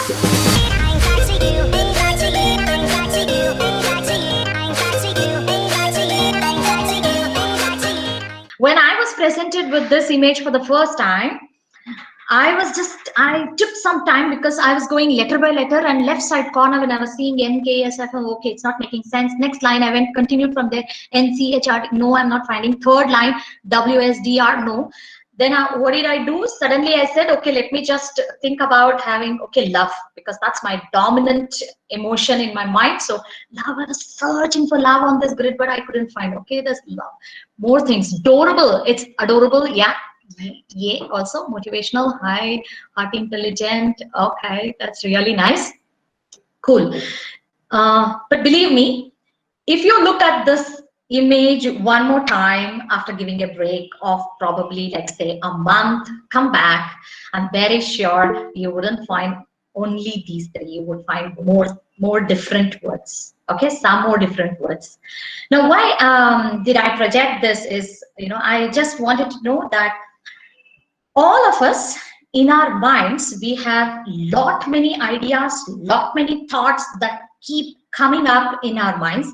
When I was presented with this image for the first time, I took some time because I was going letter by letter, and left side corner when I was seeing NKSF, okay, it's not making sense. Next line, I went, continued from there, NCHR, no, I'm not finding. Third line, WSDR, no. Then what did I do? Suddenly I said, okay, let me just think about having, okay, love, because that's my dominant emotion in my mind. So love, I was searching for love on this grid, but I couldn't find, okay, there's love. More things, adorable, it's adorable, yeah. Yeah, also motivational, high, heart intelligent. Okay, that's really nice. Cool. But believe me, if you look at this image one more time after giving a break of probably, like, say, a month, come back, I'm very sure you wouldn't find only these three. You would find more different words. Okay, some more different words. Now, why did I project this? Is, I just wanted to know that all of us, in our minds, we have lot many ideas, lot many thoughts that keep coming up in our minds,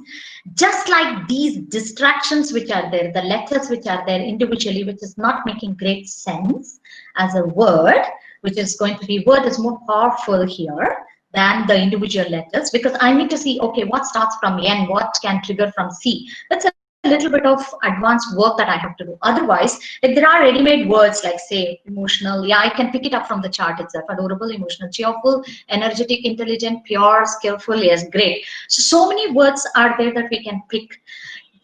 just like these distractions which are there, the letters which are there individually, which is not making great sense as a word, which is going to be, word is more powerful here than the individual letters, because I need to see, okay, what starts from N, what can trigger from C. That's a little bit of advanced work that I have to do. Otherwise, like, there are ready-made words like, say, emotional. Yeah, I can pick it up from the chart itself. Adorable, emotional, cheerful, energetic, intelligent, pure, skillful. Yes, great. So many words are there that we can pick.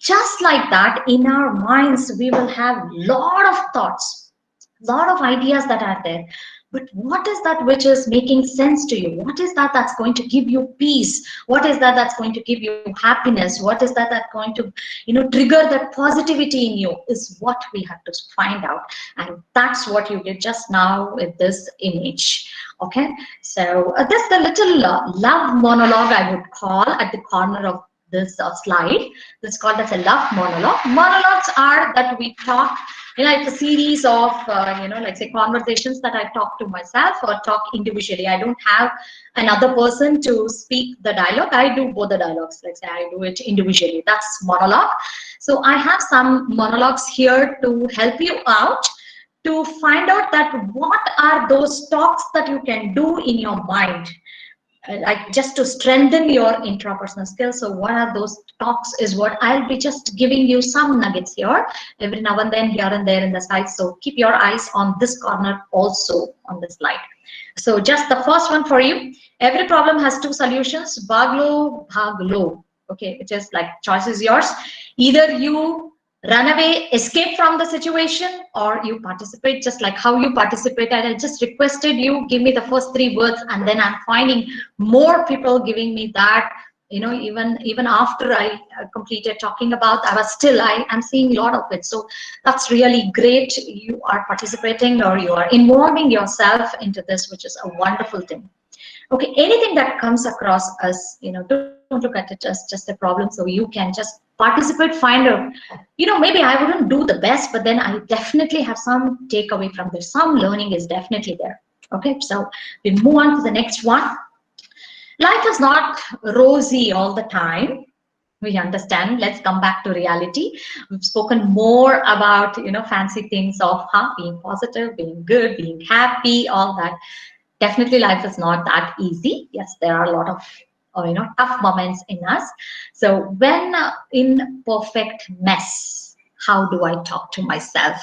Just like that, in our minds, we will have lot of thoughts, lot of ideas that are there. But what is that which is making sense to you? What is that that's going to give you peace? What is that that's going to give you happiness? What is that that's going to, trigger that positivity in you, is what we have to find out. And that's what you did just now with this image. Okay, so that's the little love monologue, I would call, at the corner of this slide. That's called as a love monologue. Monologues are that we talk, it's a series of, like, say, conversations that I talk to myself or talk individually. I don't have another person to speak the dialogue. I do both the dialogues. Like, say, I do it individually. That's monologue. So I have some monologues here to help you out, to find out that what are those talks that you can do in your mind, like, just to strengthen your intrapersonal skills. So what are those talks is what I'll be just giving you some nuggets here every now and then, here and there in the slides. So keep your eyes on this corner also on the slide. So just the first one for you. Every problem has two solutions. Baglo, bhaglo. Okay, it's just like, choice is yours. Either you run away, escape from the situation, or you participate. Just like how you participated, I just requested you give me the first three words, and then I'm finding more people giving me that, even after I completed talking about, I'm seeing a lot of it. So that's really great. You are participating, or you are involving yourself into this, which is a wonderful thing. Okay, anything that comes across us, don't look at it as just a problem. So you can just participate, find out, maybe I wouldn't do the best, but then I definitely have some takeaway from this. Some learning is definitely there. Okay, so we move on to the next one. Life is not rosy all the time. We understand. Let's come back to reality. We've spoken more about, fancy things of being positive, being good, being happy, all that. Definitely life is not that easy. Yes, there are a lot of tough moments in us. So when in perfect mess, how do I talk to myself?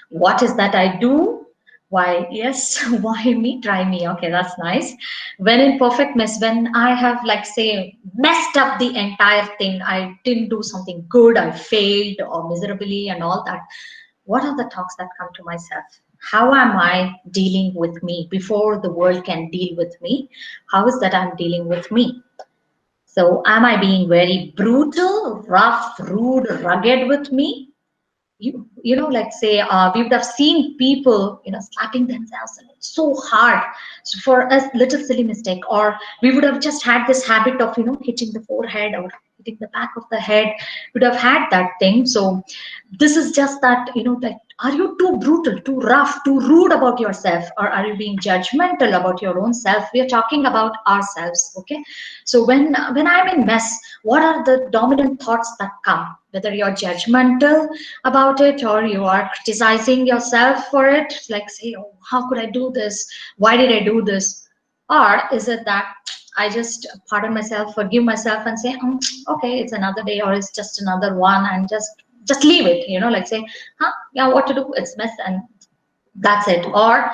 What is that I do? Why, yes, why me? Try me. Okay, that's nice. When in perfect mess, when I have, like, say, messed up the entire thing, I didn't do something good, I failed or miserably and all that. What are the talks that come to myself? How am I dealing with me before the world can deal with me? How is that I'm dealing with me? So am I being very brutal, rough, rude, rugged with me? Like, say, we would have seen people, slapping themselves so hard, so for a little silly mistake, or we would have just had this habit of, hitting the forehead, or hitting the back of the head, would have had that thing. So this is just that, like, are you too brutal, too rough, too rude about yourself, or are you being judgmental about your own self? We are talking about ourselves, okay? So when I'm in mess, what are the dominant thoughts that come? Whether you're judgmental about it or you are criticizing yourself for it, like say, oh, how could I do this? Why did I do this? Or is it that I just pardon myself, forgive myself, and say, okay, it's another day, or it's just another one, and just leave it, like say, yeah, what to do? It's mess, and that's it. Or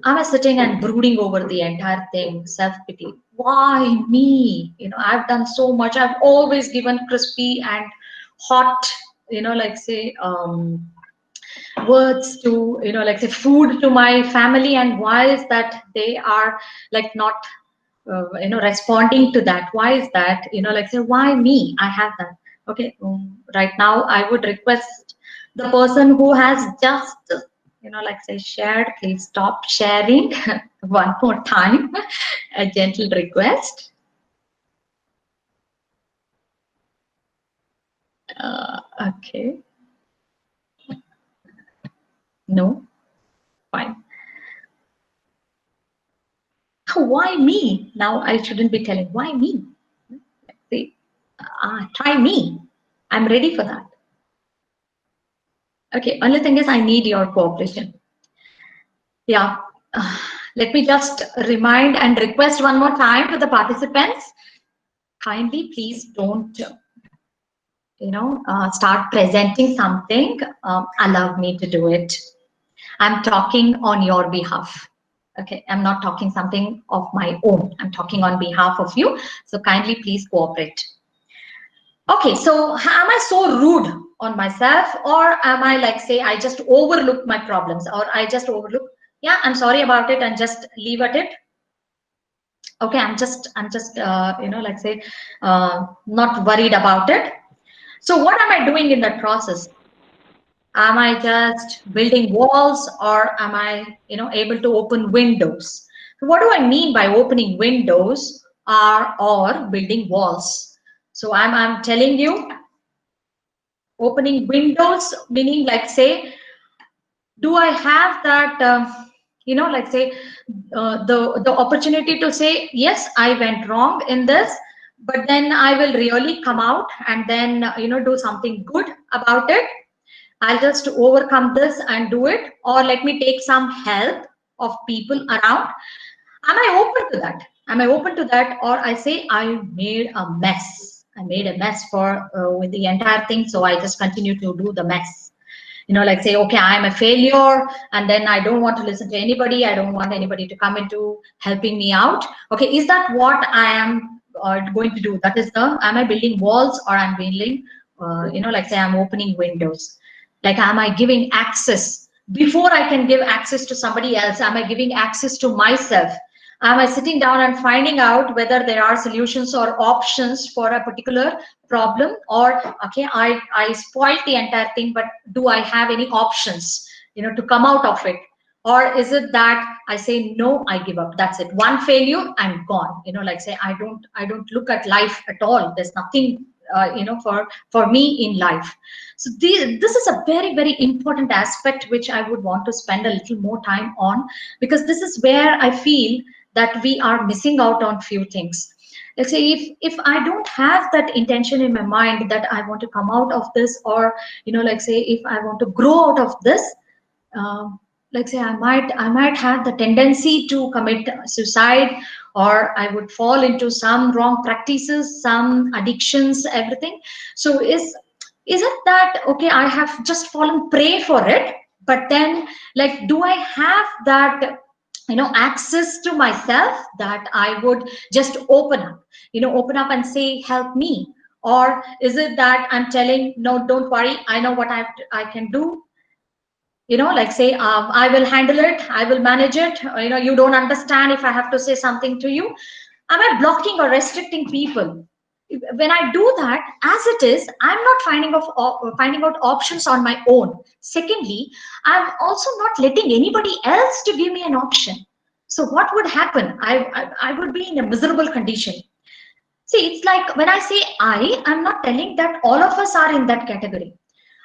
am I sitting and brooding over the entire thing, self-pity? Why me? I've done so much. I've always given crispy and hot, like say, words to, like say, food to my family, and why is that they are like not responding to that? Why is that? Like say, why me? I have that. Okay, right now I would request the person who has just like say shared, please stop sharing. One more time, a gentle request. Okay, no, fine. Why me? Now I shouldn't be telling why me. See, try me. I'm ready for that. Okay, only thing is I need your cooperation. Yeah. Let me just remind and request one more time to the participants. Kindly, please don't, start presenting something. Allow me to do it. I'm talking on your behalf. Okay, I'm not talking something of my own. I'm talking on behalf of you. So kindly, please cooperate. Okay, so am I so rude on myself, or am I like say I just overlook my problems, or I just overlook, yeah, I'm sorry about it and just leave at it. Okay, I'm just like say not worried about it. So what am I doing in that process? Am I just building walls, or am I able to open windows? So what do I mean by opening windows or building walls? So I'm telling you, opening windows meaning like say, do I have that like say the opportunity to say, yes, I went wrong in this, but then I will really come out and then do something good about it. I'll just overcome this and do it, or let me take some help of people around. Am I open to that? Am I open to that? Or I say I made a mess. I made a mess for with the entire thing, so I just continue to do the mess. Like say, okay, I'm a failure, and then I don't want to listen to anybody. I don't want anybody to come into helping me out. Okay, is that what I am going to do? That is am I building walls, or I'm building, like say I'm opening windows? Like, am I giving access? Before I can give access to somebody else, am I giving access to myself? Am I sitting down and finding out whether there are solutions or options for a particular problem? Or okay, I spoiled the entire thing, but do I have any options to come out of it? Or is it that I say no, I give up, that's it, one failure, I'm gone? Like say I don't look at life at all. There's nothing for me in life. So this is a very, very important aspect which I would want to spend a little more time on, because this is where I feel that we are missing out on few things. Let's say if I don't have that intention in my mind that I want to come out of this, or like say if I want to grow out of this, like say I might have the tendency to commit suicide, or I would fall into some wrong practices, some addictions, everything. So is it that okay, I have just fallen prey for it, but then like do I have that access to myself that I would just open up and say help me? Or is it that I'm telling no, don't worry, I know what I can do, like say I will handle it, I will manage it, you don't understand if I have to say something to you? Am I blocking or restricting people? When I do that, as it is, I'm not finding out options on my own. Secondly, I'm also not letting anybody else to give me an option. So what would happen? I would be in a miserable condition. See, it's like when I say I'm not telling that all of us are in that category.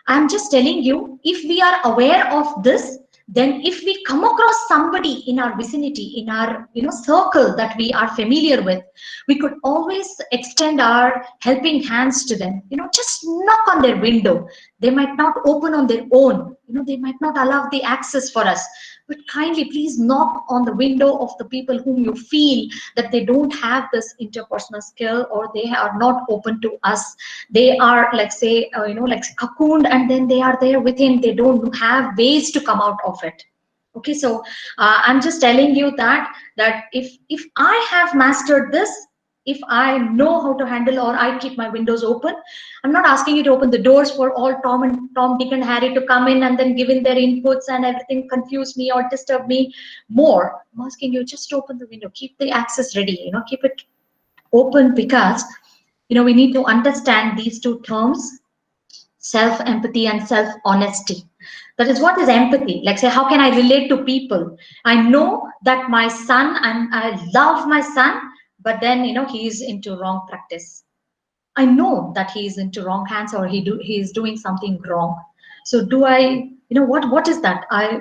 I'm just telling you, if we are aware of this, then if we come across somebody in our vicinity, in our circle that we are familiar with, we could always extend our helping hands to them. Just knock on their window. They might not open on their own. They might not allow the access for us, but kindly please knock on the window of the people whom you feel that they don't have this interpersonal skill, or they are not open to us. They are, like say, like cocooned, and then they are there within, they don't have ways to come out of it. Okay, so I'm just telling you that if I have mastered this, if I know how to handle, or I keep my windows open. I'm not asking you to open the doors for all Tom, Dick, and Harry to come in and then give in their inputs and everything, confuse me or disturb me more. I'm asking you just to open the window, keep the access ready, keep it open, because we need to understand these two terms, self empathy and self honesty. That is, what is empathy? Like, say, how can I relate to people? I know that my son, and I love my son, but then he's into wrong practice. I know that he is into wrong hands, or he is doing something wrong. So do I, what is that? I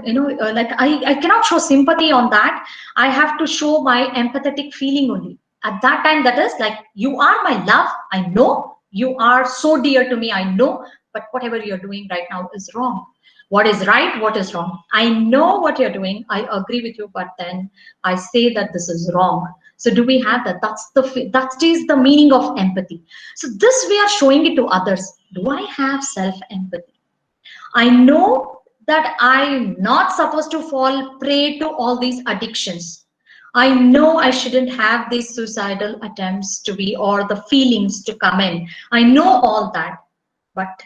cannot show sympathy on that. I have to show my empathetic feeling only. At that time, that is like, you are my love. I know you are so dear to me. I know, but whatever you're doing right now is wrong. What is right? What is wrong? I know what you're doing. I agree with you, but then I say that this is wrong. So do we have that? That is the meaning of empathy. So this we are showing it to others. Do I have self empathy? I know that I'm not supposed to fall prey to all these addictions. I know I shouldn't have these suicidal attempts to be, or the feelings to come in. I know all that. But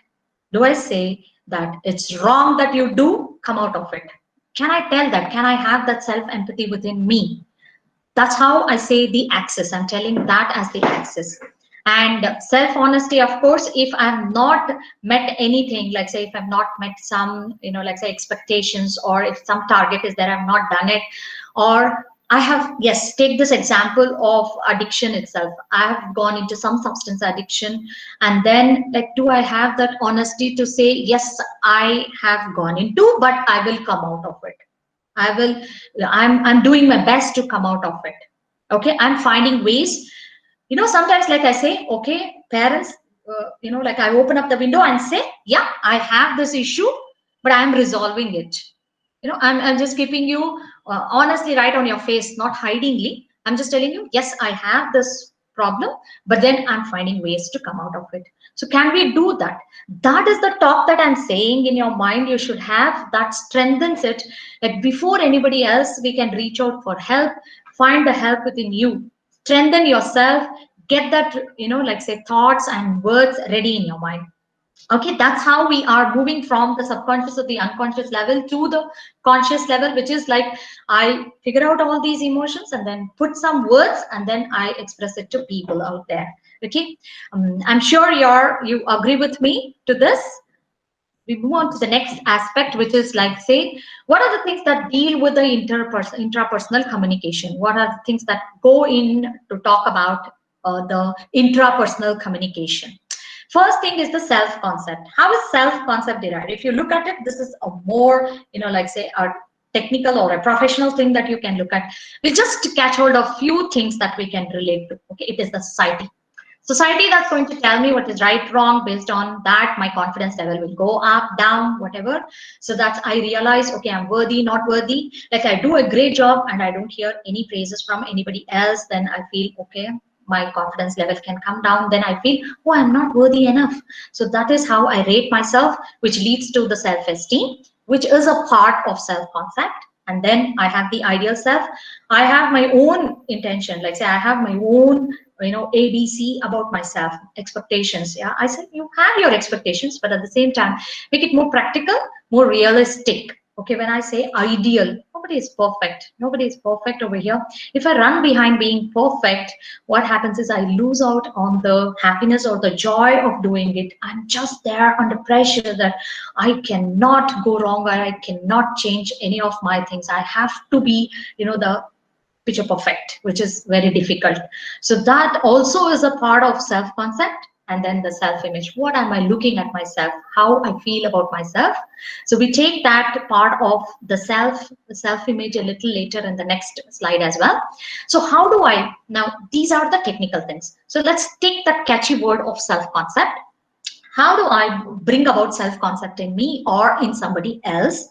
do I say that it's wrong that you do? Come out of it. Can I tell that? Can I have that self empathy within me? That's how I say the access. I'm telling that as the access. And self honesty, of course, if I've not met anything, like say if I've not met some, like say expectations, or if some target is there, I've not done it, or I have, yes, take this example of addiction itself. I have gone into some substance addiction, and then like, do I have that honesty to say, yes, I have gone into, but I will come out of it. I will, I'm doing my best to come out of it. Okay, I'm finding ways. Sometimes, like I say, okay, parents, like I open up the window and say, yeah, I have this issue, but I'm resolving it. I'm just keeping you honestly right on your face, not hidingly. I'm just telling you, yes, I have this problem, but then I'm finding ways to come out of it. So can we do that? That is the talk that I'm saying in your mind. You should have that strengthens it. That before anybody else, we can reach out for help, find the help within you, strengthen yourself, get that, like say thoughts and words ready in your mind. Okay, that's how we are moving from the subconscious or the unconscious level to the conscious level, which is like, I figure out all these emotions and then put some words, and then I express it to people out there. Okay, I'm sure you agree with me to this. We move on to the next aspect, which is like, say, what are the things that deal with the intrapersonal communication? What are the things that go in to talk about the intrapersonal communication? First thing is the self concept. How is self concept derived? If you look at it, this is a more, like say a technical or a professional thing that you can look at. We just catch hold of few things that we can relate to. Okay, it is the society that's going to tell me what is right, wrong. Based on that, my confidence level will go up, down, whatever. So that's, I realize, okay, I'm worthy, not worthy. Like I do a great job and I don't hear any praises from anybody else, then I feel okay, my confidence level can come down. Then I feel, oh, I'm not worthy enough. So that is how I rate myself, which leads to the self-esteem, which is a part of self-concept. And then I have the ideal self. I have my own intention, like say I have my own, ABC about myself, expectations. Yeah, I said you have your expectations, but at the same time, make it more practical, more realistic. Okay, when I say ideal, nobody is perfect. Nobody is perfect over here. If I run behind being perfect, what happens is I lose out on the happiness or the joy of doing it. I'm just there under pressure that I cannot go wrong, or I cannot change any of my things. I have to be, the picture perfect, which is very difficult. So that also is a part of self-concept. And then the self-image. What am I looking at myself? How I feel about myself? So we take that part of the self-image a little later in the next slide as well. So how do I, now these are the technical things. So let's take that catchy word of self-concept. How do I bring about self-concept in me or in somebody else?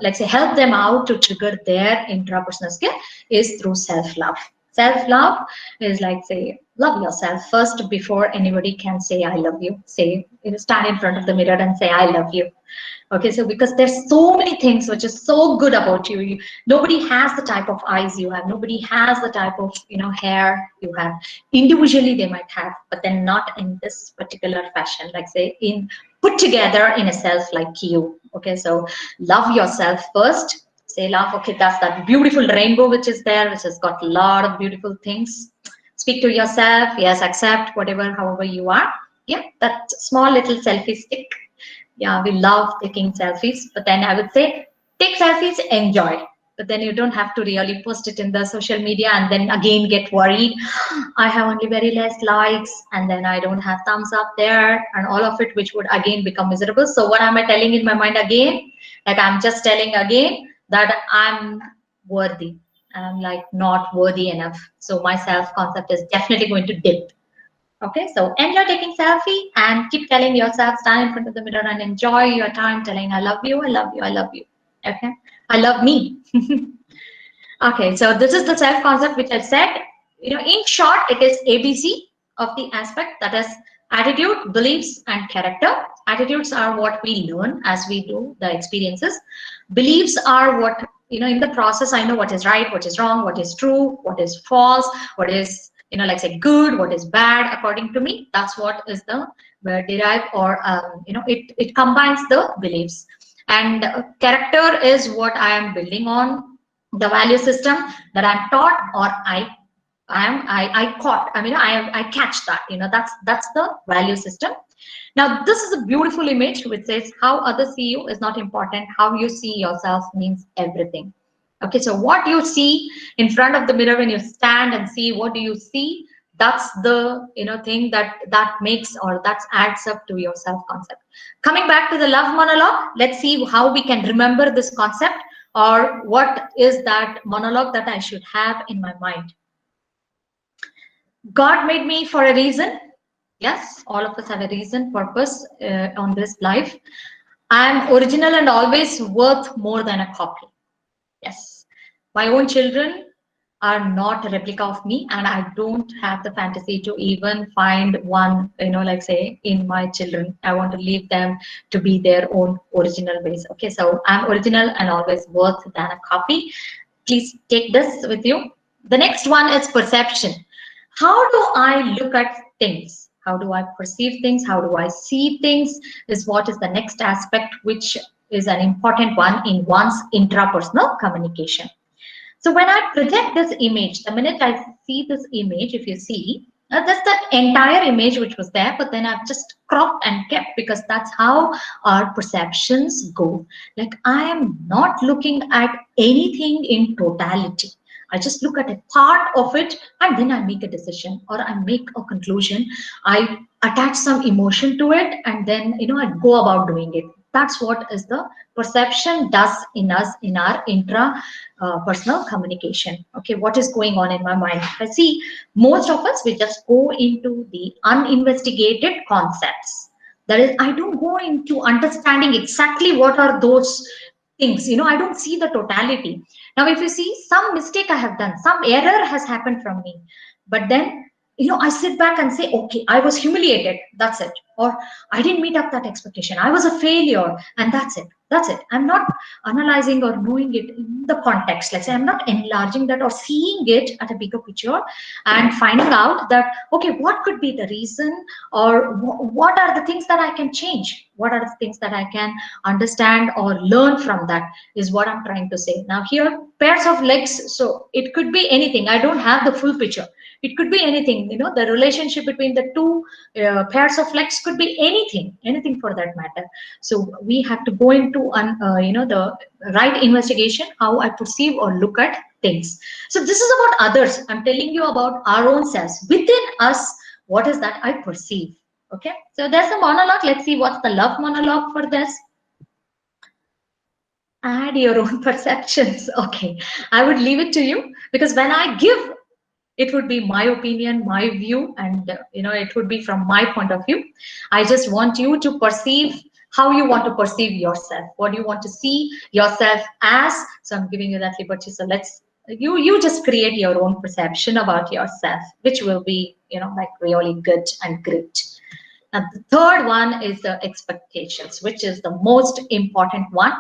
Let's say help them out to trigger their intrapersonal skill is through self-love. Self-love is like, say, love yourself first before anybody can say I love you. Say, stand in front of the mirror and say I love you. Okay, so because there's so many things which is so good about you. Nobody has the type of eyes you have. Nobody has the type of hair you have. Individually they might have, but then not in this particular fashion. Like say in put together in a self like you. Okay, so love yourself first. Say love. Okay, that's that beautiful rainbow which is there, which has got a lot of beautiful things. Speak to yourself. Yes, accept whatever, however you are. Yeah, that small little selfie stick. Yeah, we love taking selfies, but then I would say take selfies, enjoy. But then you don't have to really post it in the social media and then again get worried. I have only very less likes and then I don't have thumbs up there and all of it, which would again become miserable. So what am I telling in my mind again? Like I'm just telling again that I'm worthy. I'm like not worthy enough. So my self-concept is definitely going to dip. Okay, so enjoy taking selfie and keep telling yourself, stand in front of the mirror and enjoy your time telling I love you, I love you, I love you. Okay, I love me. Okay, so this is the self concept which I said. In short, it is ABC of the aspect, that is attitude, beliefs, and character. Attitudes are what we learn as we do the experiences. Beliefs are what, in the process, I know what is right, what is wrong, what is true, what is false, what is like say good, what is bad according to me. That's what is the derived or it combines the beliefs. And character is what I am building on, the value system that I'm taught or I caught. I mean, I catch that. That's the value system. Now this is a beautiful image which says how others see you is not important. How you see yourself means everything. Okay, so what you see in front of the mirror when you stand and see, what do you see? That's the thing that makes or that adds up to your self-concept. Coming back to the love monologue, let's see how we can remember this concept, or what is that monologue that I should have in my mind. God made me for a reason. Yes, all of us have a reason, purpose on this life. I'm original and always worth more than a copy. Yes, my own children are not a replica of me, and I don't have the fantasy to even find one, like say in my children. I want to leave them to be their own original ways. Okay, so I'm original and always worth than a copy. Please take this with you. The next one is perception. How do I look at things? How do I perceive things? How do I see things? Is what is the next aspect, which is an important one in one's intrapersonal communication. So when I project this image, the minute I see this image, if you see, that's that entire image which was there, but then I've just cropped and kept, because that's how our perceptions go. Like I am not looking at anything in totality. I just look at a part of it and then I make a decision or I make a conclusion. I attach some emotion to it and then I go about doing it. That's what is the perception does in us in our intra personal communication. Okay, what is going on in my mind? I see most of us, we just go into the uninvestigated concepts. That is, I don't go into understanding exactly what are those things. I don't see the totality. Now if you see some mistake I have done, some error has happened from me, but then I sit back and say, okay, I was humiliated, that's it, or I didn't meet up that expectation, I was a failure, and that's it. I'm not analyzing or knowing it in the context. Let's say I'm not enlarging that or seeing it at a bigger picture and finding out that, okay, what could be the reason, or what are the things that I can change, what are the things that I can understand or learn from. That is what I'm trying to say. Now here, pairs of legs, so it could be anything. I don't have the full picture. It could be anything, the relationship between the two pairs of legs could could be anything for that matter. So we have to go into the right investigation, how I perceive or look at things. So this is about others. I'm telling you about our own selves. Within us, what is that I perceive? Okay, so there's a monologue. Let's see what's the love monologue for this. Add your own perceptions. Okay, I would leave it to you, because when I give, it would be my opinion, my view, and it would be from my point of view. I just want you to perceive how you want to perceive yourself, what you want to see yourself as. So I'm giving you that liberty. So let's you just create your own perception about yourself, which will be like really good and great. And the third one is the expectations, which is the most important one.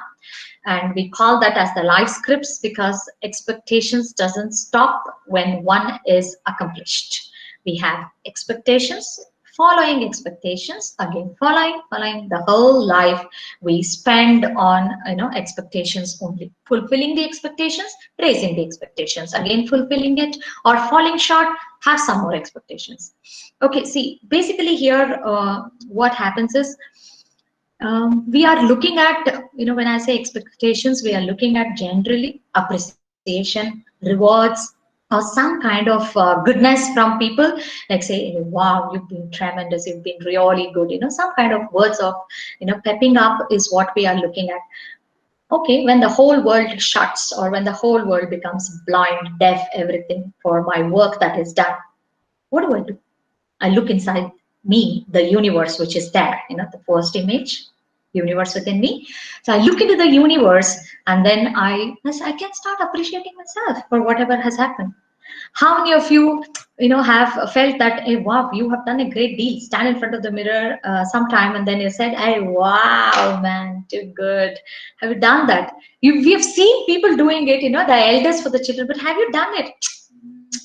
And we call that as the life scripts, because expectations doesn't stop when one is accomplished. We have expectations, following expectations, again following the whole life we spend on expectations only, fulfilling the expectations, raising the expectations, again fulfilling it, or falling short, have some more expectations. Okay, see, basically here what happens is we are looking at, when I say expectations, we are looking at generally appreciation, rewards, or some kind of goodness from people, like say, wow, you've been tremendous, you've been really good, some kind of words of, pepping up is what we are looking at. Okay, when the whole world shuts, or when the whole world becomes blind, deaf, everything for my work that is done, what do? I look inside me, the universe which is there, the first image, universe within me. So I look into the universe, and then I can start appreciating myself for whatever has happened. How many of you, have felt that, hey, wow, you have done a great deal? Stand in front of the mirror sometime, and then you said, hey, wow, man, too good. Have you done that? We have seen people doing it, the elders for the children, but have you done it?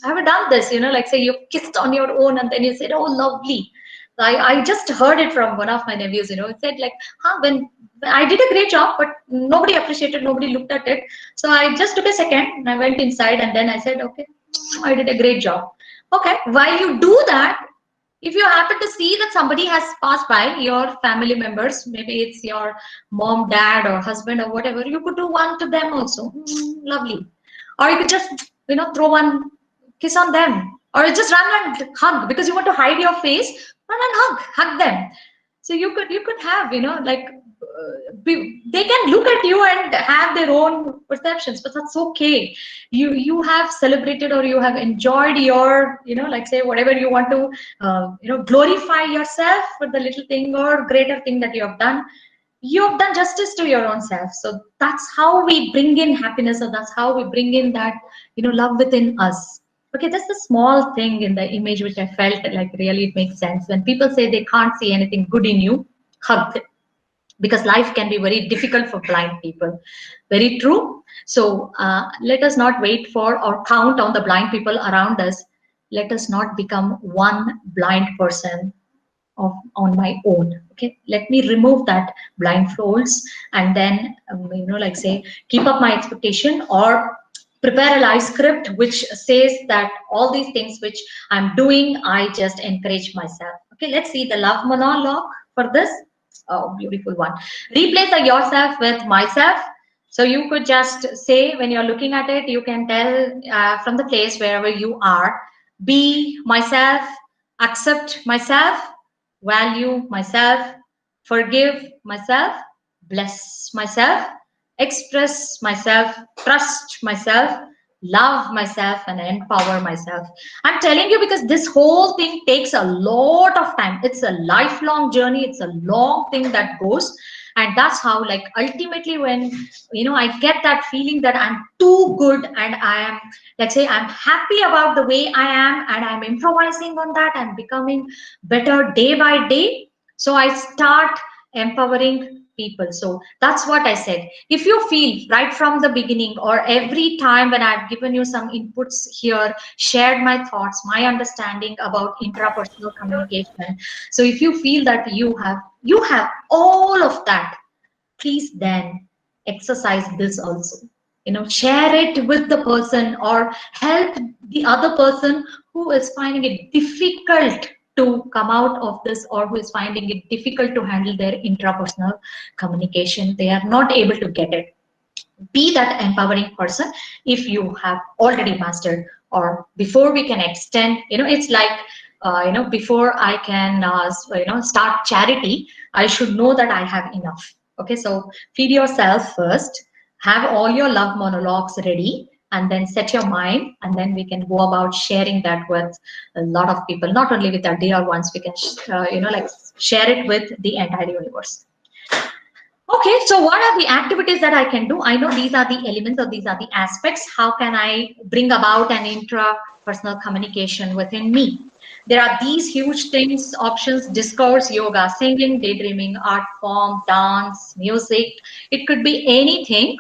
Have you done this? Like say you kissed on your own, and then you said, oh, lovely. I just heard it from one of my nephews, it said like, when I did a great job, but nobody appreciated, nobody looked at it. So I just took a second and I went inside, and then I said, okay, I did a great job. Okay, while you do that, if you happen to see that somebody has passed by, your family members, maybe it's your mom, dad, or husband, or whatever, you could do one to them also. Lovely. Or you could just, throw one kiss on them, or just run and hug because you want to hide your face. Run and hug them. So you could have, like they can look at you and have their own perceptions, but that's okay. You have celebrated, or you have enjoyed your, like say whatever you want to, glorify yourself for the little thing or greater thing that you have done. You have done justice to your own self. So that's how we bring in happiness, or that's how we bring in that, love within us. Okay, that's the small thing in the image which I felt like really it makes sense. When people say they can't see anything good in you, hug them, because life can be very difficult for blind people. Very true. So let us not wait for or count on the blind people around us. Let us not become one blind person on my own. Okay, let me remove that blindfolds, and then like say keep up my expectation, or prepare a life script which says that all these things which I'm doing, I just encourage myself. Okay, let's see the love monologue for this. Oh, beautiful one. Replace the yourself with myself. So you could just say, when you're looking at it, you can tell from the place wherever you are, be myself, accept myself, value myself, forgive myself, bless myself, express myself, trust myself, love myself, and empower myself. I'm telling you, because this whole thing takes a lot of time. It's a lifelong journey. It's a long thing that goes. And that's how, like, ultimately, when I get that feeling that I'm too good, and I am, let's say, I'm happy about the way I am, and I'm improvising on that, I'm becoming better day by day. So I start empowering people. So that's what I said. If you feel right from the beginning, or every time when I've given you some inputs here, shared my thoughts, my understanding about intrapersonal communication, so if you feel that you have all of that, please then exercise this also. Share it with the person, or help the other person who is finding it difficult to come out of this, or who is finding it difficult to handle their intrapersonal communication. They are not able to get it. Be that empowering person if you have already mastered, or before we can extend, it's like, before I can, start charity, I should know that I have enough. Okay, so feed yourself first, have all your love monologues ready, and then set your mind, and then we can go about sharing that with a lot of people, not only with our dear ones. We can, like, share it with the entire universe. Okay, so what are the activities that I can do? I know these are the elements, or these are the aspects. How can I bring about an intrapersonal communication within me? There are these huge things, options: discourse, yoga, singing, daydreaming, art form, dance, music. It could be anything.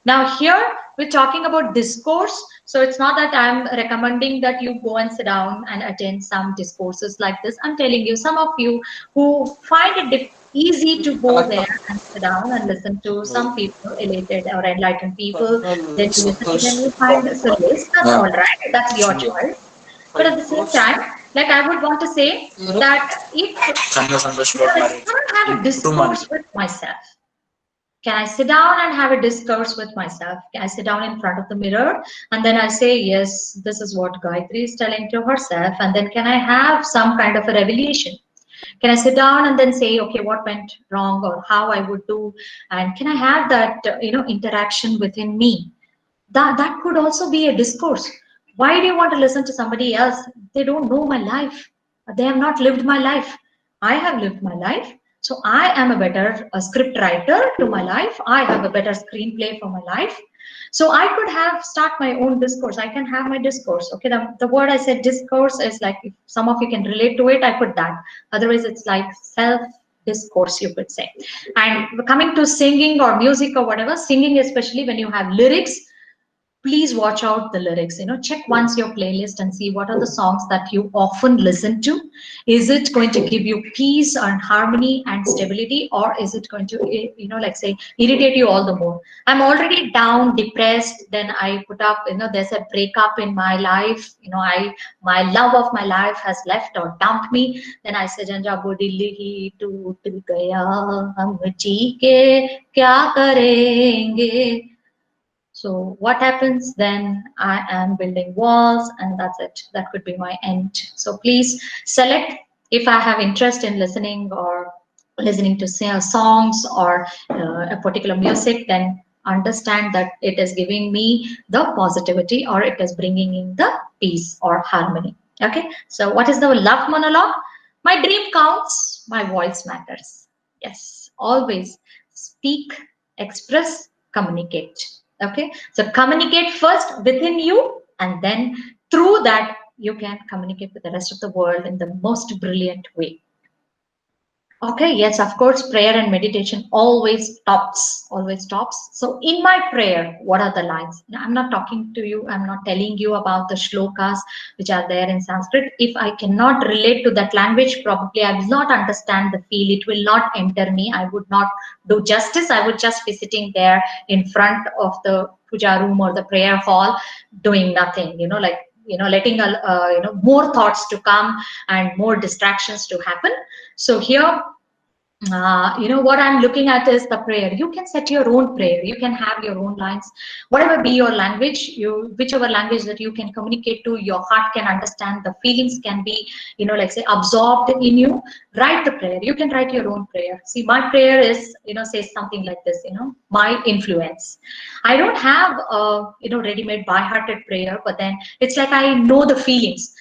Now here we're talking about discourse. So it's not that I'm recommending that you go and sit down and attend some discourses like this. I'm telling you, some of you who find it easy to go there and sit down and listen to some people, elated or enlightened people, then you listen to them, you find solace. That's all right. That's your choice. But at the same time, like, I would want to say that if I have a discourse with myself, can I sit down and have a discourse with myself? Can I sit down in front of the mirror and then I say, yes, this is what Gayatri is telling to herself? And then can I have some kind of a revelation? Can I sit down and then say, okay, what went wrong, or how I would do? And can I have that, interaction within me? That could also be a discourse. Why do you want to listen to somebody else? They don't know my life. They have not lived my life. I have lived my life. So I am a better script writer to my life. I have a better screenplay for my life. So I could have start my own discourse. I can have my discourse. Okay, the word I said discourse is like, if some of you can relate to it, I put that. Otherwise, it's like self discourse, you could say. And coming to singing or music or whatever, singing, especially when you have lyrics, please watch out the lyrics. Check once your playlist and see what are the songs that you often listen to. Is it going to give you peace and harmony and stability, or is it going to, like, say, irritate you all the more? I'm already down, depressed, then I put up, there's a breakup in my life, my love of my life has left or dumped me, then I say, janja wo dil hi toot gaya, hum ji ke kya karenge? So what happens then? I am building walls, and that's it. That could be my end. So please select, if I have interest in listening or listening to songs or a particular music, then understand that it is giving me the positivity, or it is bringing in the peace or harmony. Okay. So what is the love monologue? My dream counts. My voice matters. Yes. Always speak, express, communicate. Okay, so communicate first within you, and then through that you can communicate with the rest of the world in the most brilliant way. Okay, yes, of course, prayer and meditation always tops, always tops. So in my prayer, what are the lines? Now, I'm not talking to you, I'm not telling you about the shlokas which are there in Sanskrit. If I cannot relate to that language, probably I will not understand the feel. It will not enter me. I would not do justice. I would just be sitting there in front of the puja room or the prayer hall doing nothing, like, letting more thoughts to come and more distractions to happen. So here, what I'm looking at is the prayer. You can set your own prayer. You can have your own lines, whatever be your language, whichever language that you can communicate to, your heart can understand, the feelings can be, like, say, absorbed in you. Write the prayer. You can write your own prayer. See, my prayer is, says something like this, my influence. I don't have a, ready-made by-hearted prayer, but then it's like I know the feelings.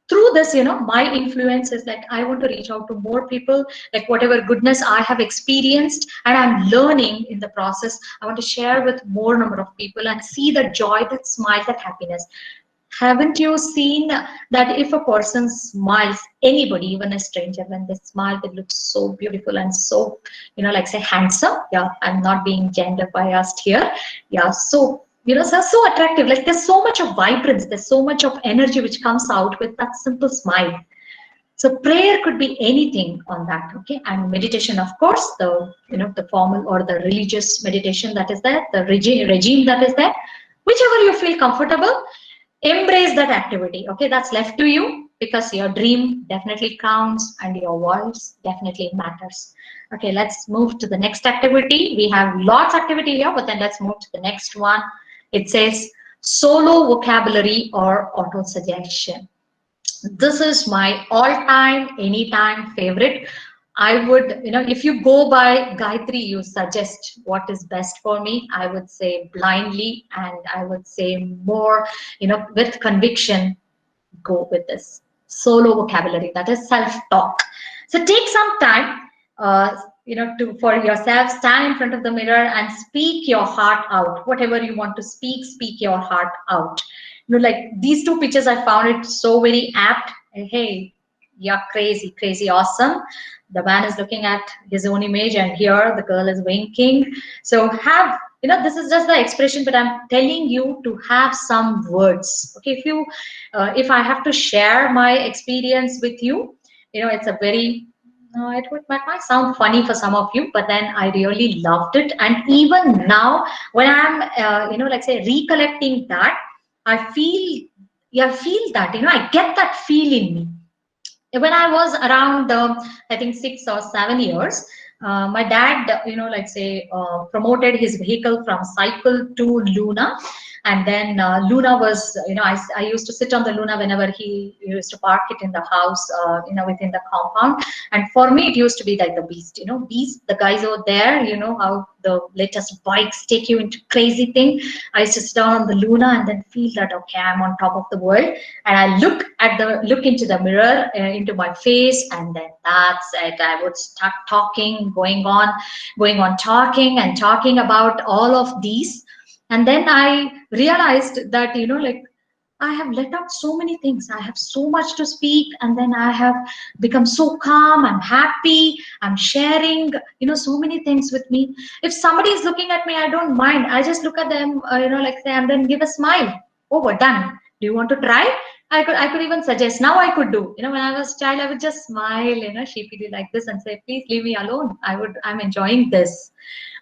Through this, my influence is like, I want to reach out to more people, like whatever goodness I have experienced and I'm learning in the process, I want to share with more number of people and see the joy, that smile, that happiness. Haven't you seen that if a person smiles, anybody, even a stranger, when they smile, they look so beautiful and so, like, say, handsome. Yeah, I'm not being gender biased here. Yeah, so, so attractive. Like, there's so much of vibrance, there's so much of energy which comes out with that simple smile. So prayer could be anything on that. Okay, and meditation, of course, the the formal or the religious meditation that is there, the regime that is there, whichever you feel comfortable. Embrace that activity. Okay, that's left to you, because your dream definitely counts and your voice definitely matters. Okay, let's move to the next activity. We have lots of activity here, but then let's move to the next one. It says solo vocabulary or auto suggestion. This is my all-time, anytime favorite. I would, if you go by Gayatri, you suggest what is best for me. I would say blindly, and I would say more, with conviction, go with this solo vocabulary, that is self-talk. So take some time, to for yourself, stand in front of the mirror and speak your heart out. Whatever you want to speak, speak your heart out. Like these two pictures, I found it so very apt. Hey, you're crazy, crazy awesome. The man is looking at his own image, and here the girl is winking. So have, this is just the expression, but I'm telling you to have some words. Okay, if I have to share my experience with you, it's a very, might sound funny for some of you, but then I really loved it. And even now, when I'm, like say, recollecting that, I feel, yeah, feel that, I get that feel in me. When I was around, I think 6 or 7 years, my dad, like say, promoted his vehicle from cycle to Luna. And then Luna was, I used to sit on the Luna whenever he used to park it in the house, within the compound. And for me, it used to be like the beast, beast, the guys over there, how the latest bikes take you into crazy thing. I used to sit down on the Luna and then feel that, okay, I'm on top of the world. And I look into the mirror, into my face, and then that's it. I would start talking, going on talking and talking about all of these. And then I realized that, like, I have let out so many things. I have so much to speak, and then I have become so calm. I'm happy. I'm sharing, so many things with me. If somebody is looking at me, I don't mind. I just look at them, like say, and then give a smile. Oh, we're done. Do you want to try? I could even suggest. Now I could do. When I was a child, I would just smile, sheepily like this and say, please leave me alone. I'm enjoying this.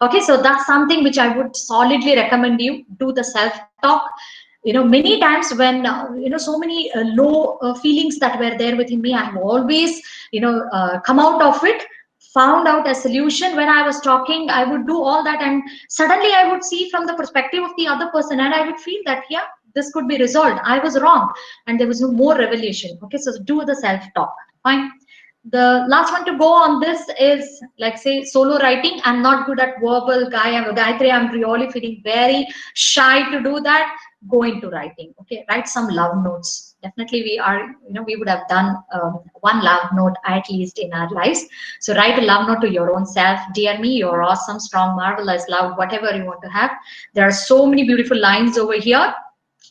Okay, so that's something which I would solidly recommend you. Do the self-talk. Many times when so many low feelings that were there within me, I have always come out of it, found out a solution. When I was talking, I would do all that, and suddenly I would see from the perspective of the other person, and I would feel that, yeah, this could be resolved. I was wrong, and there was no more revelation. Okay, so do the self-talk. Fine. The last one to go on this is, like say, solo writing. I'm not good at verbal. I'm a Gayatri. I'm really feeling very shy to do that. Go into writing. Okay, write some love notes. Definitely, we would have done one love note at least in our lives. So write a love note to your own self. Dear me, you're awesome, strong, marvelous, loud, whatever you want to have. There are so many beautiful lines over here.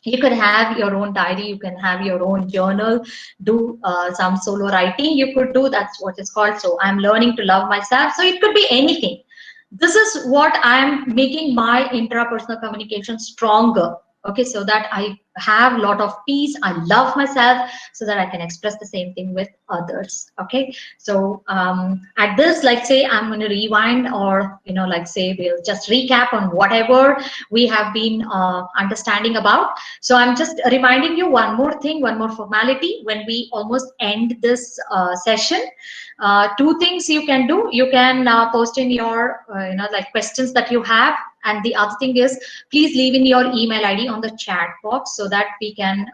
You can have your own diary, you can have your own journal, do some solo writing. You could do, that's what it's called. So I'm learning to love myself. So it could be anything. This is what I'm making my intrapersonal communication stronger. Okay, so that I have a lot of peace. I love myself, so that I can express the same thing with others. Okay, so at this, like say, I'm going to rewind, or like say, we'll just recap on whatever we have been understanding about. So I'm just reminding you one more thing, one more formality when we almost end this session. Two things you can do. You can post in your like questions that you have, and the other thing is, please leave in your email ID on the chat box, so that we can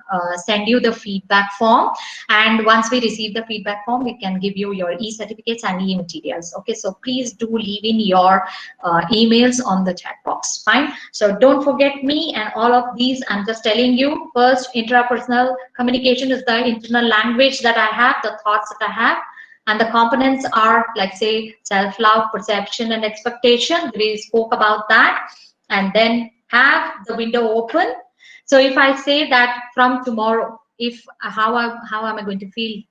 send you the feedback form. And once we receive the feedback form, we can give you your e-certificates and e-materials. Okay, so please do leave in your emails on the chat box. Fine. So don't forget me and all of these. I'm just telling you, first, intrapersonal communication is the internal language that I have, the thoughts that I have. And the components are, like say, self-love, perception, and expectation. We spoke about that. And then have the window open. So if I say that from tomorrow, how am I going to feel?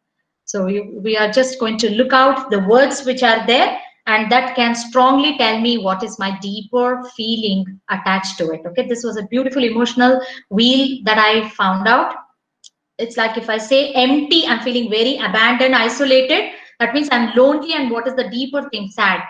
So we are just going to look out the words which are there, and that can strongly tell me what is my deeper feeling attached to it. Okay, this was a beautiful emotional wheel that I found out. It's like if I say empty, I'm feeling very abandoned, isolated. That means I'm lonely. And what is the deeper thing? Sad.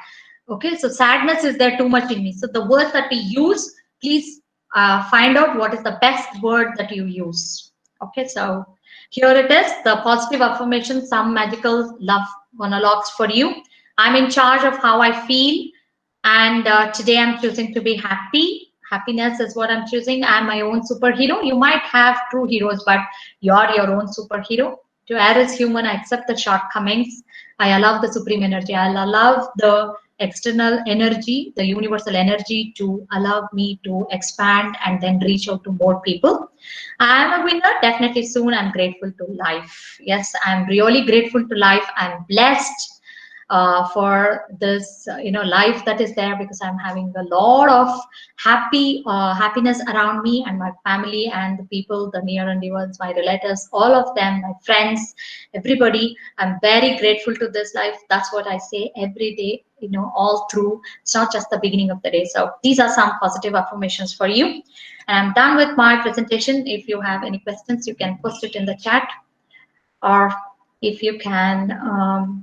Okay, so sadness is there too much in me. So the words that we use, please find out what is the best word that you use. Okay, so here it is, the positive affirmation, some magical love monologues for you. I'm in charge of how I feel, and today I'm choosing to be happy. Happiness is what I'm choosing. I'm my own superhero. You might have true heroes, but you're your own superhero. To err is human. I accept the shortcomings. I allow the supreme energy. I'll allow the external energy, the universal energy, to allow me to expand and then reach out to more people. I'm a winner, definitely soon. I'm grateful to life. Yes, I'm really grateful to life. I'm blessed for this, life that is there, because I'm having a lot of happiness around me and my family and the people, the near and dear ones, my relatives, all of them, my friends, everybody. I'm very grateful to this life. That's what I say every day, all through. It's not just the beginning of the day. So these are some positive affirmations for you. And I'm done with my presentation. If you have any questions, you can post it in the chat, or if you can,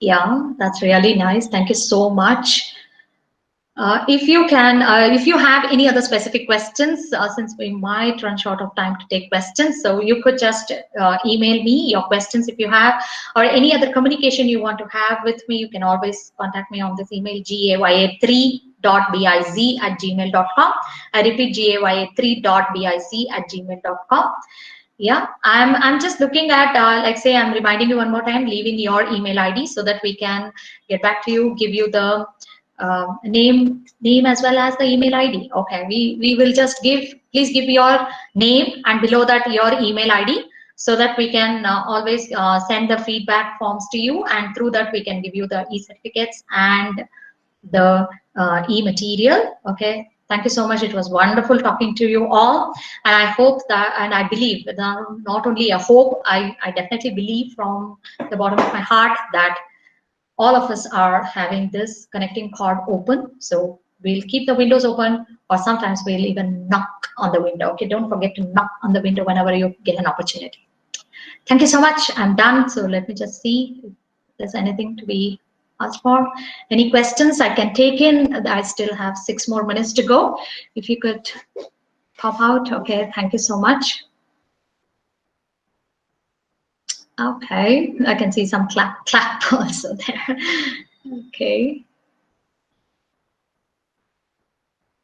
yeah, that's really nice. Thank you so much. If you can, if you have any other specific questions, since we might run short of time to take questions, so you could just email me your questions if you have, or any other communication you want to have with me. You can always contact me on this email, gaya3.biz@gmail.com. I repeat, gaya3.biz@gmail.com. Yeah, I'm just looking at, like, say, I'm reminding you one more time, leave in your email ID so that we can get back to you, give you the name as well as the email ID. Okay, we will just please give your name and below that your email ID, so that we can always send the feedback forms to you, and through that we can give you the e-certificates and the e-material. Okay, thank you so much. It was wonderful talking to you all, and I hope that, and I believe that, not only a hope, I definitely believe from the bottom of my heart that all of us are having this connecting cord open. So we'll keep the windows open, or sometimes we'll even knock on the window. Okay, don't forget to knock on the window whenever you get an opportunity. Thank you so much. I'm done. So let me just see if there's anything to be asked for. Any questions I can take in? I still have 6 more minutes to go. If you could pop out. Okay, thank you so much. Okay, I can see some clap also there. Okay.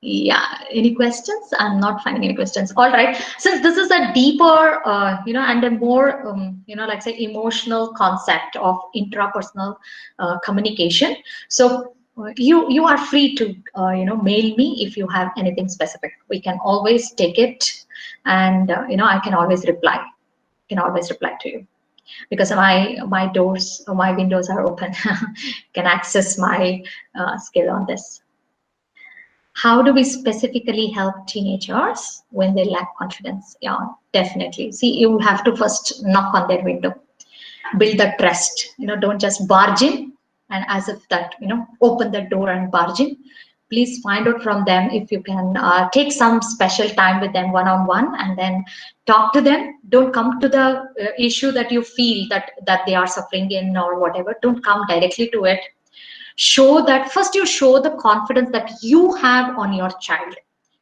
Yeah, any questions? I'm not finding any questions. All right, since this is a deeper, and a more, like, say, emotional concept of intrapersonal communication. So you are free to, mail me if you have anything specific. We can always take it, and I can always reply. Can always reply to you, because my doors, my windows are open. Can access my skill on this. How do we specifically help teenagers when they lack confidence? Yeah, definitely. See, you have to first knock on their window, build that trust. Don't just barge in, and as if that, open the door and barge in. Please find out from them if you can take some special time with them one-on-one, and then talk to them. Don't come to the issue that you feel that they are suffering in or whatever. Don't come directly to it. Show that first, you show the confidence that you have on your child.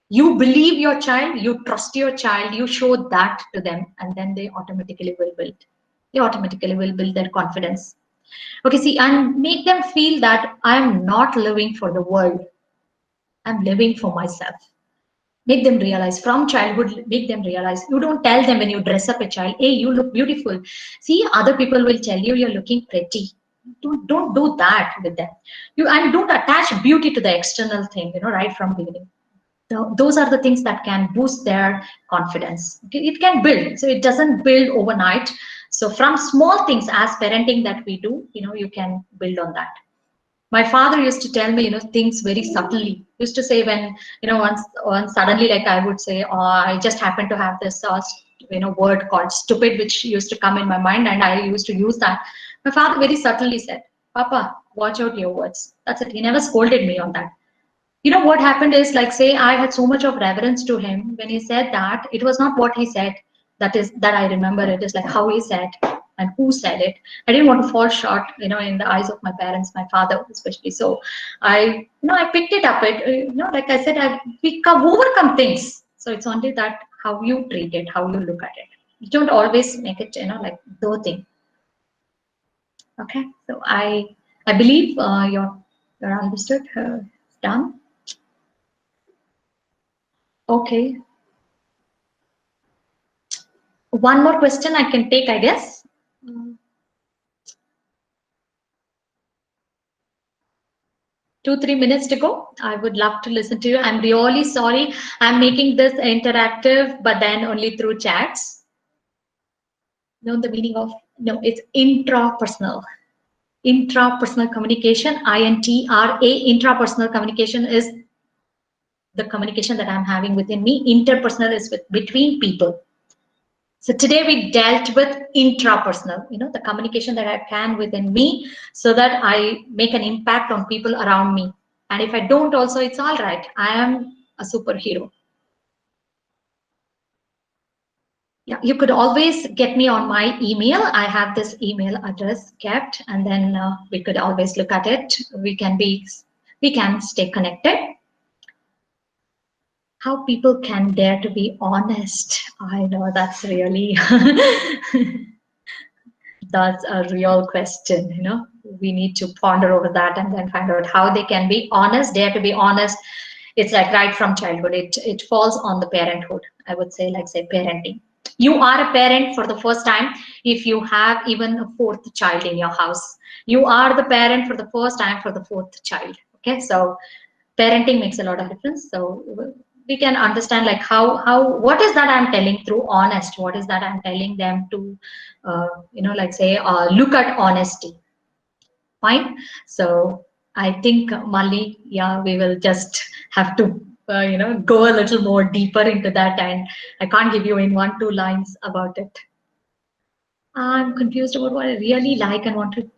You believe your child, you trust your child, you show that to them, and then they automatically will build their confidence. Okay, see, and make them feel that I am not living for the world, I'm living for myself. Make them realize from childhood, make them realize. You don't tell them when you dress up a child, hey, you look beautiful. See, other people will tell you you're looking pretty. Don't do that with them. And don't attach beauty to the external thing, right from beginning. Those are the things that can boost their confidence. Okay, it can build, so it doesn't build overnight. So from small things as parenting that we do, you can build on that. My father used to tell me, things very subtly. Used to say when, once suddenly, like, I would say, oh, I just happened to have this, word called stupid, which used to come in my mind, and I used to use that. My father very subtly said, Papa, watch out your words. That's it. He never scolded me on that. What happened is, like, say, I had so much of reverence to him when he said that. It was not what he said that I remember. It is like how he said and who said it. I didn't want to fall short, in the eyes of my parents, my father especially. So I picked it up. Like I said, we overcome things. So it's only that how you treat it, how you look at it. You don't always make it, like the thing. Okay, so I believe you're understood. Done. Okay. One more question I can take, I guess. 2-3 minutes to go. I would love to listen to you. I'm really sorry. I'm making this interactive, but then only through chats. Know the meaning of, no, it's intrapersonal. Intrapersonal communication, INTRA, intrapersonal communication is the communication that I'm having within me. Interpersonal is between people. So today we dealt with intrapersonal, the communication that I can within me so that I make an impact on people around me. And if I don't also, it's all right. I am a superhero. Yeah, you could always get me on my email. I have this email address kept, and then we could always look at it. We can stay connected. How people can dare to be honest. I know that's really that's a real question. We need to ponder over that and then find out how they can be honest, dare to be honest. It's like right from childhood. It falls on the parenthood. I would say, like say parenting. You are a parent for the first time if you have even a fourth child in your house. You are the parent for the first time for the fourth child. Okay, so parenting makes a lot of difference. So we can understand like how what is that I'm telling through honest, what is that I'm telling them to like say look at honesty. Fine. So I think Mali, yeah, we will just have to go a little more deeper into that, and I can't give you in 1-2 lines about it. I'm confused about what I really like and want to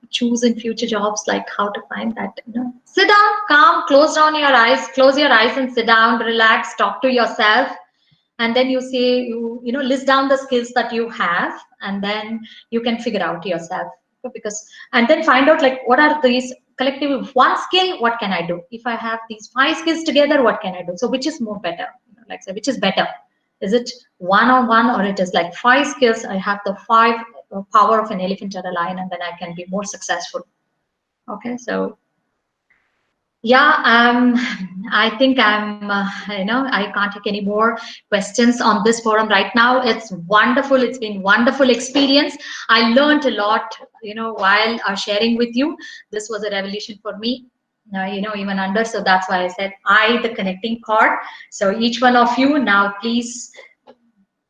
choose in future jobs, like how to find that. Sit down, calm, close your eyes and sit down, relax, talk to yourself, and then you say list down the skills that you have, and then you can figure out yourself, because and then find out like what are these collective one skill, what can I do if I have these 5 skills together, what can I do? So which is more better, like say which is better, is it one on one, or it is like 5 skills, I have the 5 power of an elephant at a lion, and then I can be more successful. Okay, so yeah, I think I can't take any more questions on this forum right now. It's wonderful. It's been wonderful experience. I learned a lot, while sharing with you. This was a revelation for me, even under. So that's why I said the connecting cord. So each one of you now, please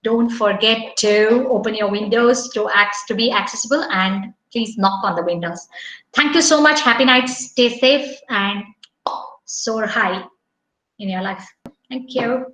don't forget to open your windows to be accessible, and please knock on the windows. Thank you so much. Happy nights. Stay safe and soar high in your life. Thank you.